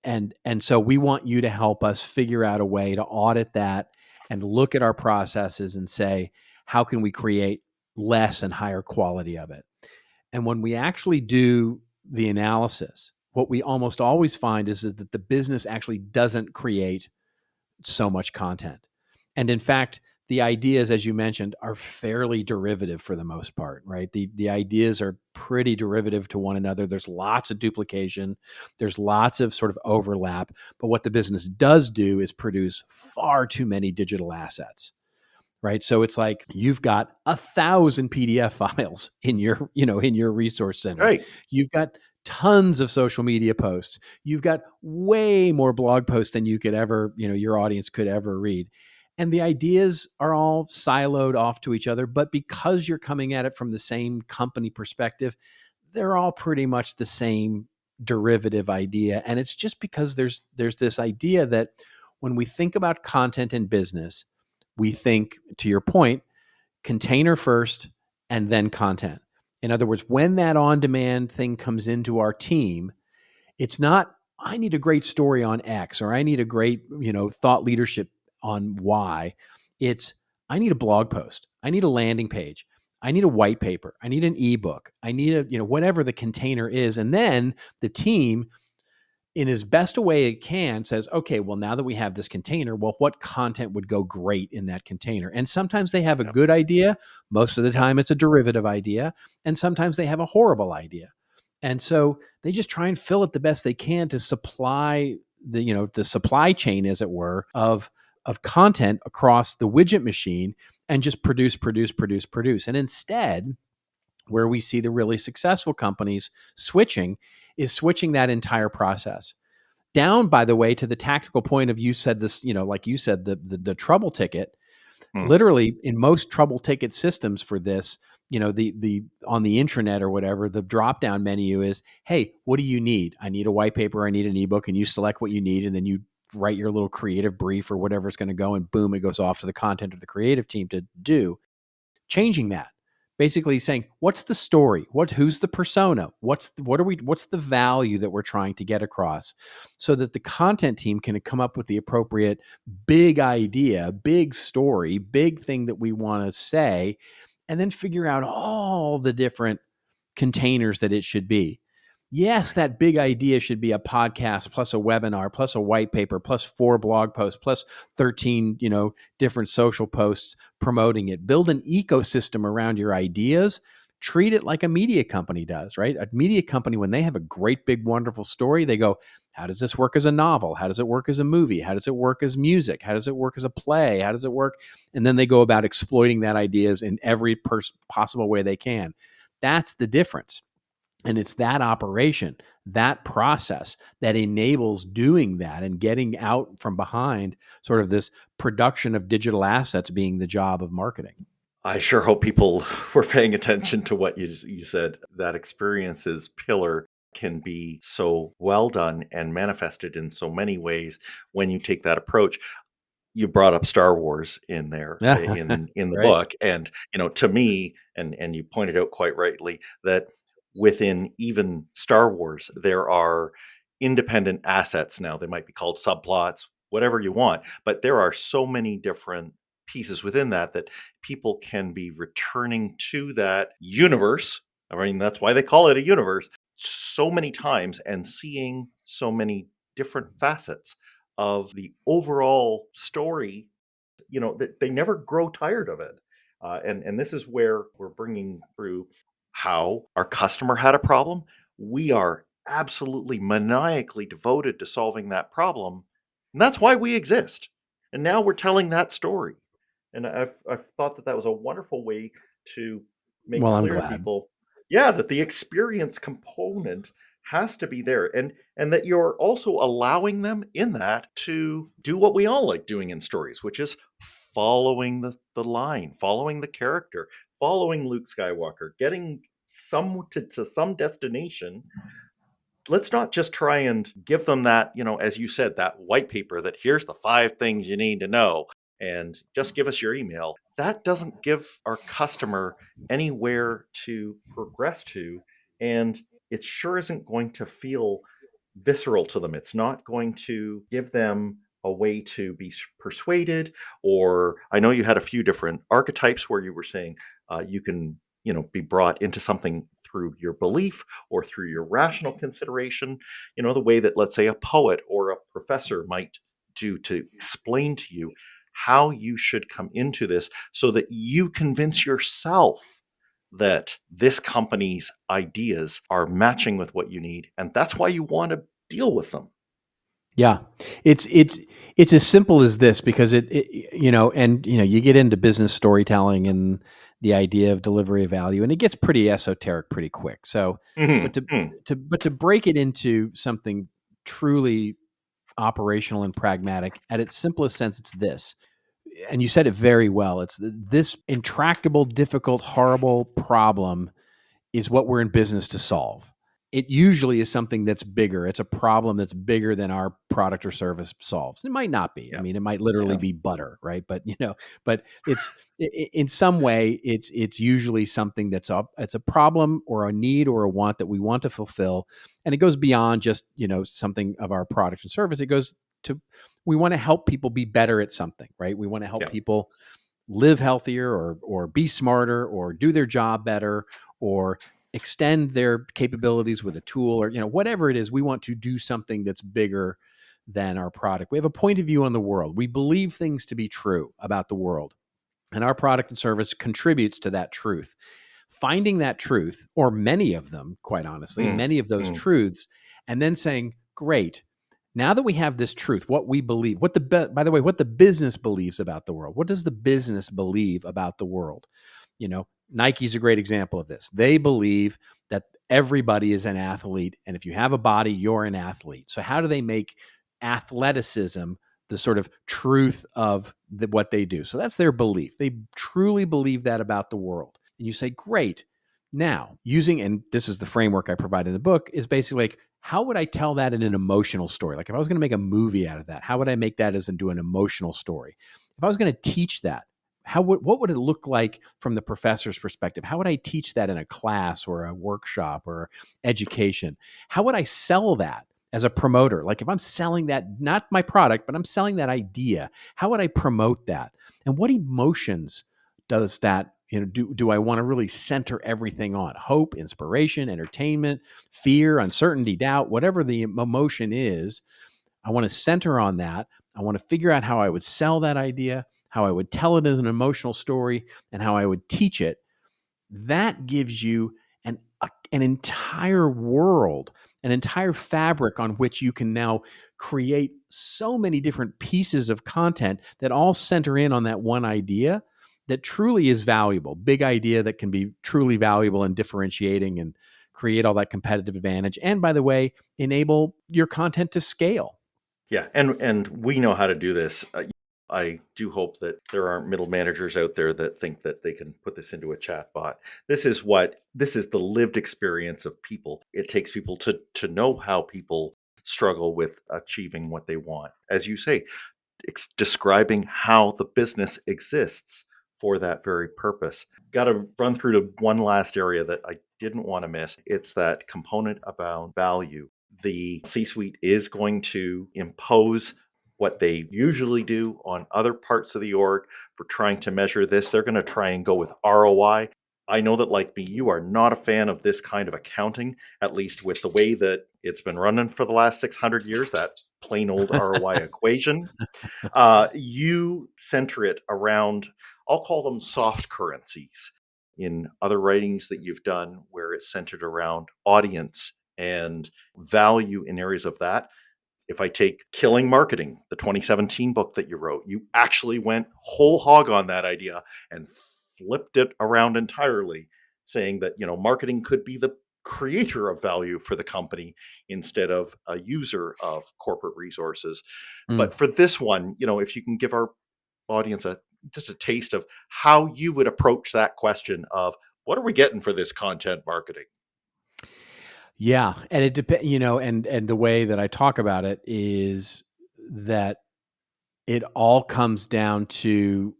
And so we want you to help us figure out a way to audit that and look at our processes and say, how can we create less and higher quality of it? And when we actually do the analysis, what we almost always find is that the business actually doesn't create so much content. And in fact, the ideas, as you mentioned, are fairly derivative for the most part, right? The ideas are pretty derivative to one another. There's lots of duplication. There's lots of sort of overlap. But what the business does do is produce far too many digital assets, right? So it's like you've got 1,000 PDF files in your resource center. Right. You've got tons of social media posts. You've got way more blog posts than you could ever, your audience could ever read. And the ideas are all siloed off to each other, but because you're coming at it from the same company perspective, they're all pretty much the same derivative idea. And it's just because there's this idea that when we think about content in business, we think, to your point, container first and then content. In other words, when that on-demand thing comes into our team, it's not, I need a great story on X, or I need a great, thought leadership on Y. It's, I need a blog post. I need a landing page. I need a white paper. I need an ebook. I need whatever the container is. And then the team, in as best a way it can, says, okay, well, now that we have this container, well, what content would go great in that container? And sometimes they have a good idea. Most of the time it's a derivative idea. And sometimes they have a horrible idea. And so they just try and fill it the best they can to supply the supply chain, as it were, of content across the widget machine, and just produce. And instead, where we see the really successful companies switching that entire process down, by the way, to the tactical point of, you said this, like you said, the trouble ticket. Literally, in most trouble ticket systems for this, the on the intranet or whatever, the drop down menu is, hey, what do you need? I need a white paper, I need an ebook, and you select what you need, and then you write your little creative brief or whatever's going to go, and boom, it goes off to the content of the creative team to do. Changing that, basically saying, what's the story? Who's the persona? What's the value that we're trying to get across, so that the content team can come up with the appropriate big idea, big story, big thing that we want to say, and then figure out all the different containers that it should be. Yes, that big idea should be a podcast plus a webinar plus a white paper plus 4 blog posts plus 13, different social posts promoting it. Build an ecosystem around your ideas. Treat it like a media company does, right? A media company, when they have a great, big, wonderful story, they go, how does this work as a novel? How does it work as a movie? How does it work as music? How does it work as a play? How does it work? And then they go about exploiting that ideas in every possible way they can. That's the difference. And it's that operation, that process, that enables doing that and getting out from behind sort of this production of digital assets being the job of marketing. I sure hope people were paying attention to what you said. That experiences pillar can be so well done and manifested in so many ways when you take that approach. You brought up Star Wars in there in the Right. book. And, to me, and you pointed out quite rightly that within even Star Wars, there are independent assets now. They might be called subplots, whatever you want, but there are so many different pieces within that that people can be returning to that universe. I mean, that's why they call it a universe so many times and seeing so many different facets of the overall story. They never grow tired of it. And this is where we're bringing through how our customer had a problem. We are absolutely maniacally devoted to solving that problem. And that's why we exist. And now we're telling that story. And I've thought that that was a wonderful way to make Well, I'm clear to glad. people, yeah, that the experience component has to be there, and that you're also allowing them in that to do what we all like doing in stories, which is following the line, following the character, following Luke Skywalker, getting to some destination. Let's not just try and give them that, as you said, that white paper that here's the 5 things you need to know and just give us your email. That doesn't give our customer anywhere to progress to. And it sure isn't going to feel visceral to them. It's not going to give them a way to be persuaded. Or I know you had a few different archetypes where you were saying you can, be brought into something through your belief or through your rational consideration. The way that, let's say, a poet or a professor might do to explain to you how you should come into this so that you convince yourself that this company's ideas are matching with what you need, and that's why you want to deal with them. Yeah, it's as simple as this because you get into business storytelling and the idea of delivery of value, and it gets pretty esoteric pretty quick. So, but Mhm, to mm. to break it into something truly operational and pragmatic at its simplest sense, it's this. And you said it very well. It's this intractable, difficult, horrible problem is what we're in business to solve. It usually is something that's bigger. It's a problem that's bigger than our product or service solves. It might not be. I Yeah, mean, it might literally yeah, be butter, right? But it's in some way, it's usually something it's a problem or a need or a want that we want to fulfill, and it goes beyond just something of our product and service. It goes to we want to help people be better at something, right? We want to help yeah, people live healthier or be smarter or do their job better or extend their capabilities with a tool or whatever it is. We want to do something that's bigger than our product. We have a point of view on the world. We believe things to be true about the world, and our product and service contributes to that truth. Finding that truth, or many of them, quite honestly, mm, many of those mm, truths, and then saying, great, now that we have this truth, what we believe, by the way, what the business believes about the world. What does the business believe about the world? Nike's a great example of this. They believe that everybody is an athlete, and if you have a body, you're an athlete. So how do they make athleticism the sort of truth of what they do? So that's their belief. They truly believe that about the world. And you say, great. Now, and this is the framework I provide in the book, is basically like, how would I tell that in an emotional story? Like if I was going to make a movie out of that, how would I make that as into an emotional story? If I was going to teach that, what would it look like from the professor's perspective? How would I teach that in a class or a workshop or education? How would I sell that as a promoter? Like if I'm selling that, not my product, but I'm selling that idea, how would I promote that? And what emotions does that, do I want to really center everything on? Hope, inspiration, entertainment, fear, uncertainty, doubt, whatever the emotion is, I want to center on that. I want to figure out how I would sell that idea, how I would tell it as an emotional story, and how I would teach it. That gives you an entire world, an entire fabric on which you can now create so many different pieces of content that all center in on that one idea that truly is valuable. Big idea that can be truly valuable and differentiating and create all that competitive advantage. And by the way, enable your content to scale. yeah. And we know how to do this. I do hope that there aren't middle managers out there that think that they can put this into a chat bot. This is the lived experience of people. It takes people to know how people struggle with achieving what they want. As you say, describing how the business exists for that very purpose. Got to run through to one last area that I didn't want to miss. It's that component about value. The C-suite is going to impose what they usually do on other parts of the org for trying to measure this. They're going to try and go with ROI. I know that, like me, you are not a fan of this kind of accounting, at least with the way that it's been running for the last 600 years, that plain old ROI equation. You center it around, I'll call them soft currencies in other writings that you've done, where it's centered around audience and value in areas of that. If I take Killing Marketing, the 2017 book that you wrote, you actually went whole hog on that idea and flipped it around entirely, saying that, marketing could be the creator of value for the company instead of a user of corporate resources. But for this one, if you can give our audience just a taste of how you would approach that question of what are we getting for this content marketing? Yeah, and it depends, and the way that I talk about it is that it all comes down to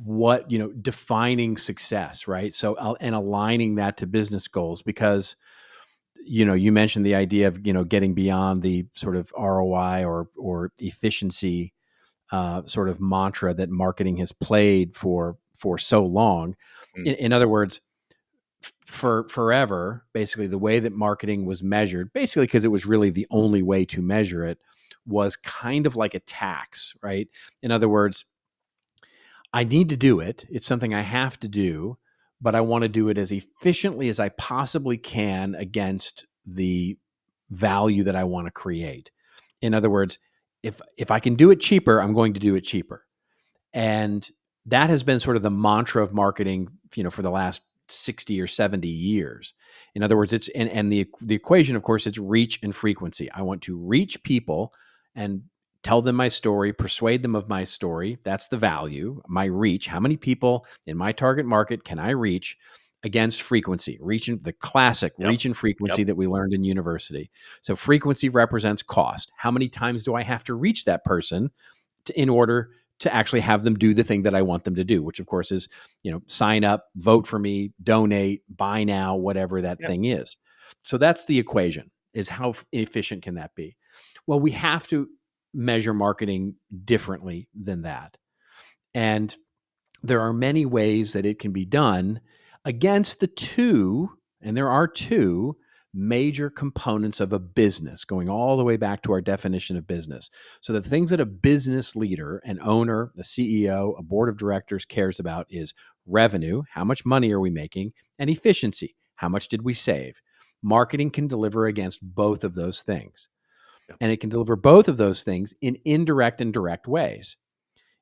what, defining success, right? So, and aligning that to business goals, because, you mentioned the idea of, getting beyond the sort of ROI or efficiency sort of mantra that marketing has played for so long. In other words, for forever, basically the way that marketing was measured, basically because it was really the only way to measure it, was kind of like a tax, right? In other words, I need to do it. It's something I have to do, but I want to do it as efficiently as I possibly can against the value that I want to create. In other words, if I can do it cheaper, I'm going to do it cheaper. And that has been sort of the mantra of marketing, for the last 60 or 70 years. In other words, it's and the equation, of course, it's reach and frequency. I want to reach people and tell them my story, persuade them of my story. That's the value, my reach. How many people in my target market can I reach against frequency? The classic reach and frequency that we learned in university. So frequency represents cost. How many times do I have to reach that person in order to actually have them do the thing that I want them to do, which of course is, sign up, vote for me, donate, buy now, whatever that thing is. So that's the equation, is how efficient can that be? Well, we have to measure marketing differently than that. And there are many ways that it can be done against the two, and there are two major components of a business, going all the way back to our definition of business. So the things that a business leader, an owner, the CEO, a board of directors cares about is revenue, how much money are we making, and efficiency, how much did we save? Marketing can deliver against both of those things. And it can deliver both of those things in indirect and direct ways.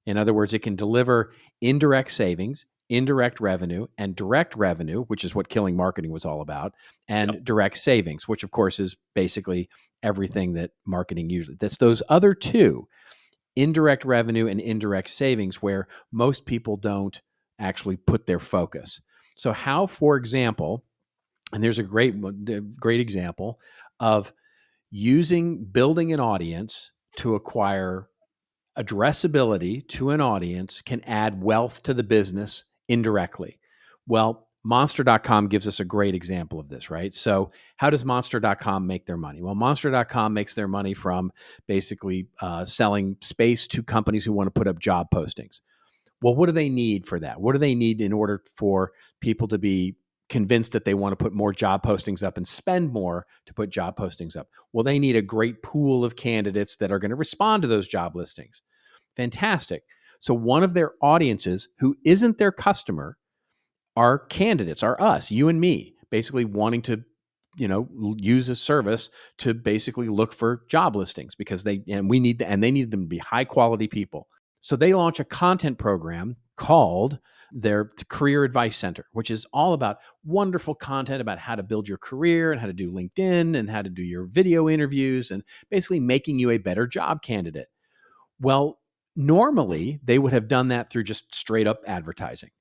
In other words, it can deliver indirect savings, indirect revenue, and direct revenue, which is what Killing Marketing was all about, and direct savings, which of course is basically everything that marketing usually. That's those other two, indirect revenue and indirect savings, where most people don't actually put their focus. So how, for example, and there's a great example of building an audience to acquire addressability to an audience can add wealth to the business indirectly. Well, Monster.com gives us a great example of this, right? So how does Monster.com make their money? Well, Monster.com makes their money from basically selling space to companies who want to put up job postings. Well, what do they need for that? What do they need in order for people to be convinced that they want to put more job postings up and spend more to put job postings up? Well, they need a great pool of candidates that are going to respond to those job listings. Fantastic. So one of their audiences who isn't their customer are candidates, are us, you and me, basically wanting to, use a service to basically look for job listings because they need them to be high quality people. So they launch a content program called their Career Advice Center, which is all about wonderful content about how to build your career and how to do LinkedIn and how to do your video interviews and basically making you a better job candidate. Well, normally they would have done that through just straight up advertising.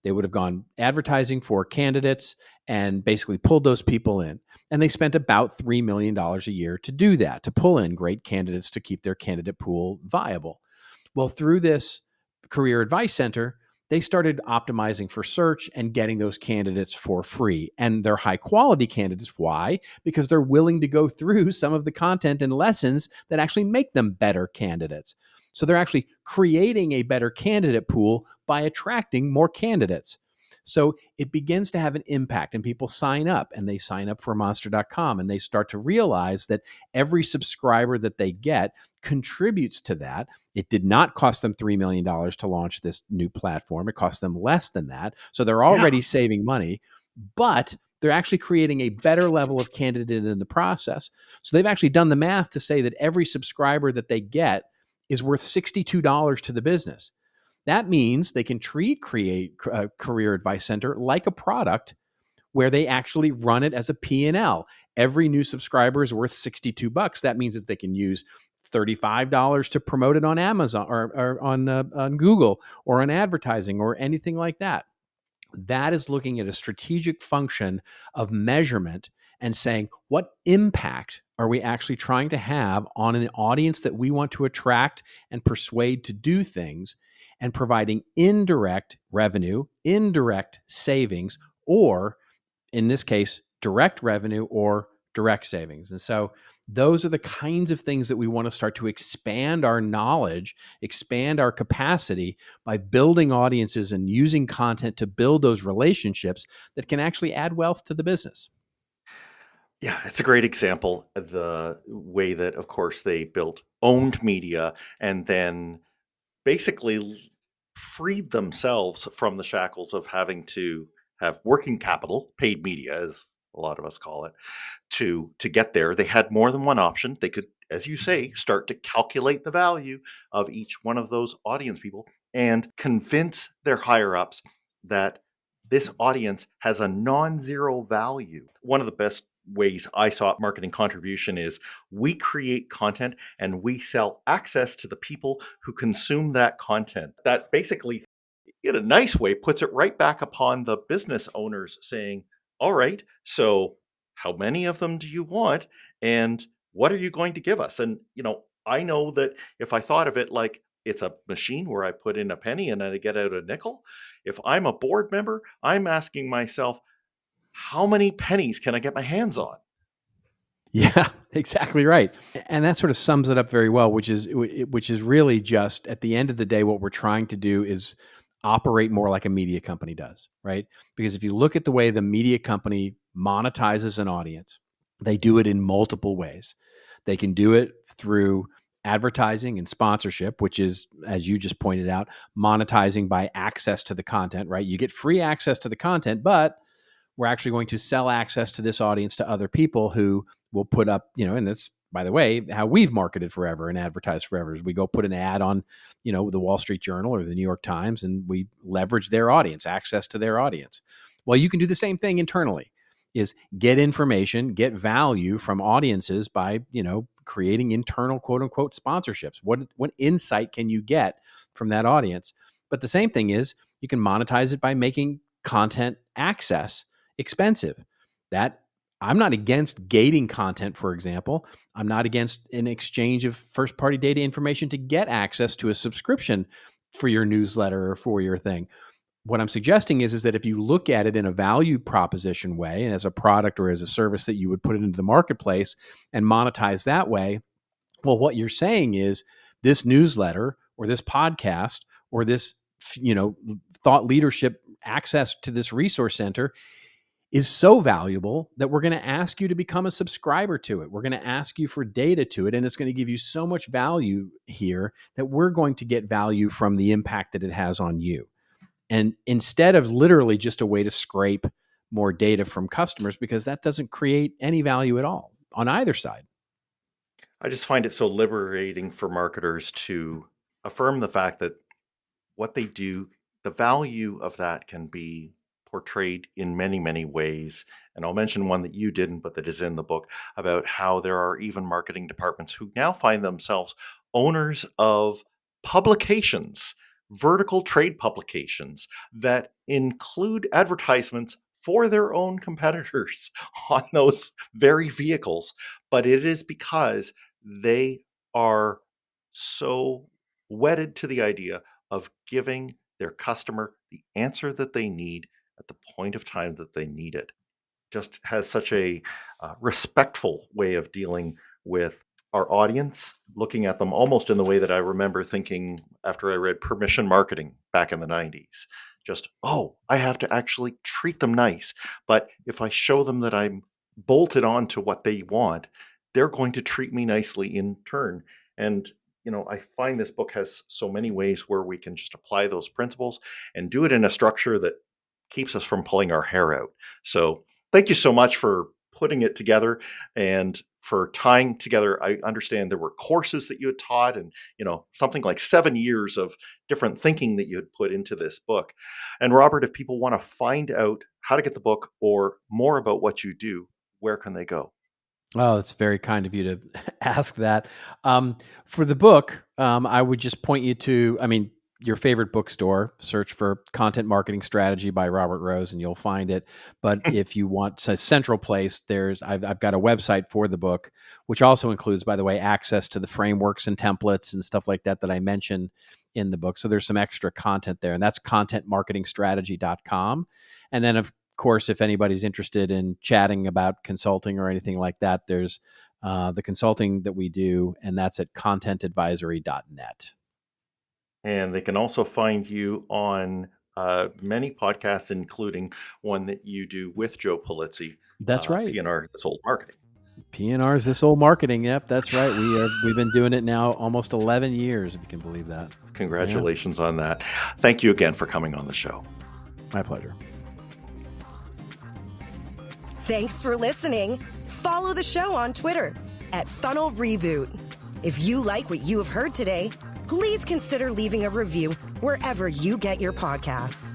They would have gone advertising for candidates and basically pulled those people in. And they spent about $3 million a year to do that, to pull in great candidates to keep their candidate pool viable. Well, through this Career Advice Center, they started optimizing for search and getting those candidates for free. And they're high quality candidates. Why? Because they're willing to go through some of the content and lessons that actually make them better candidates. So they're actually creating a better candidate pool by attracting more candidates. So it begins to have an impact, and people sign up, and they sign up for monster.com, and they start to realize that every subscriber that they get contributes to that. It did not cost them $3 million to launch this new platform. It cost them less than that. So they're already saving money, but they're actually creating a better level of candidate in the process. So they've actually done the math to say that every subscriber that they get is worth $62 to the business. That means they can treat Career Advice Center like a product where they actually run it as a P&L. Every new subscriber is worth $62. That means that they can use $35 to promote it on Amazon or on Google or on advertising or anything like that. That is looking at a strategic function of measurement and saying, what impact are we actually trying to have on an audience that we want to attract and persuade to do things, and providing indirect revenue, indirect savings, or in this case, direct revenue or direct savings. And so those are the kinds of things that we want to start to expand our knowledge, expand our capacity by building audiences and using content to build those relationships that can actually add wealth to the business. Yeah, it's a great example of the way that, of course, they built owned media and then basically freed themselves from the shackles of having to have working capital, paid media, as a lot of us call it, to get there. They had more than one option. They could, as you say, start to calculate the value of each one of those audience people and convince their higher ups that this audience has a non-zero value. One of the best ways I saw marketing contribution is we create content and we sell access to the people who consume that content. That basically, in a nice way, puts it right back upon the business owners saying, all right, so how many of them do you want? And what are you going to give us? And, I know that if I thought of it like it's a machine where I put in a penny and then I get out a nickel, if I'm a board member, I'm asking myself, how many pennies can I get my hands on? Yeah, exactly right. And that sort of sums it up very well, which is really just at the end of the day, what we're trying to do is operate more like a media company does, right? Because if you look at the way the media company monetizes an audience, they do it in multiple ways. They can do it through advertising and sponsorship, which is, as you just pointed out, monetizing by access to the content, right? You get free access to the content, but we're actually going to sell access to this audience to other people who will put up, and that's, by the way, how we've marketed forever and advertised forever is we go put an ad on, the Wall Street Journal or the New York Times, and we leverage their audience, access to their audience. Well, you can do the same thing internally, is get information, get value from audiences by, creating internal quote unquote sponsorships. What insight can you get from that audience? But the same thing is you can monetize it by making content access expensive. That I'm not against gating content, for example. I'm not against an exchange of first party data information to get access to a subscription for your newsletter or for your thing. What I'm suggesting is that if you look at it in a value proposition way and as a product or as a service that you would put it into the marketplace and monetize that way, well, what you're saying is this newsletter or this podcast or this, thought leadership access to this resource center is so valuable that we're going to ask you to become a subscriber to it. We're going to ask you for data to it, and it's going to give you so much value here that we're going to get value from the impact that it has on you. And instead of literally just a way to scrape more data from customers, because that doesn't create any value at all on either side. I just find it so liberating for marketers to affirm the fact that what they do, the value of that can be portrayed in many, many ways. And I'll mention one that you didn't, but that is in the book about how there are even marketing departments who now find themselves owners of publications, vertical trade publications that include advertisements for their own competitors on those very vehicles. But it is because they are so wedded to the idea of giving their customer the answer that they need at the point of time that they need it. Just has such a respectful way of dealing with our audience, looking at them almost in the way that I remember thinking after I read Permission Marketing back in the 90s. Just, oh, I have to actually treat them nice. But if I show them that I'm bolted on to what they want, they're going to treat me nicely in turn. And I find this book has so many ways where we can just apply those principles and do it in a structure that keeps us from pulling our hair out. So thank you so much for putting it together and for tying together. I understand there were courses that you had taught and, something like 7 years of different thinking that you had put into this book. And Robert, if people want to find out how to get the book or more about what you do, where can they go? Oh, that's very kind of you to ask that. For the book, I would just point you to, your favorite bookstore. Search for Content Marketing Strategy by Robert Rose, and you'll find it. But if you want a central place, I've got a website for the book, which also includes, by the way, access to the frameworks and templates and stuff like that I mentioned in the book. So there's some extra content there, and that's contentmarketingstrategy.com. And then, of course, if anybody's interested in chatting about consulting or anything like that, there's the consulting that we do, and that's at contentadvisory.net. And they can also find you on many podcasts, including one that you do with Joe Polizzi. That's right. P&R, This Old Marketing. P&R's This Old Marketing. Yep, that's right. We've been doing it now almost 11 years, if you can believe that. Congratulations on that. Thank you again for coming on the show. My pleasure. Thanks for listening. Follow the show on Twitter at Funnel Reboot. If you like what you have heard today, please consider leaving a review wherever you get your podcasts.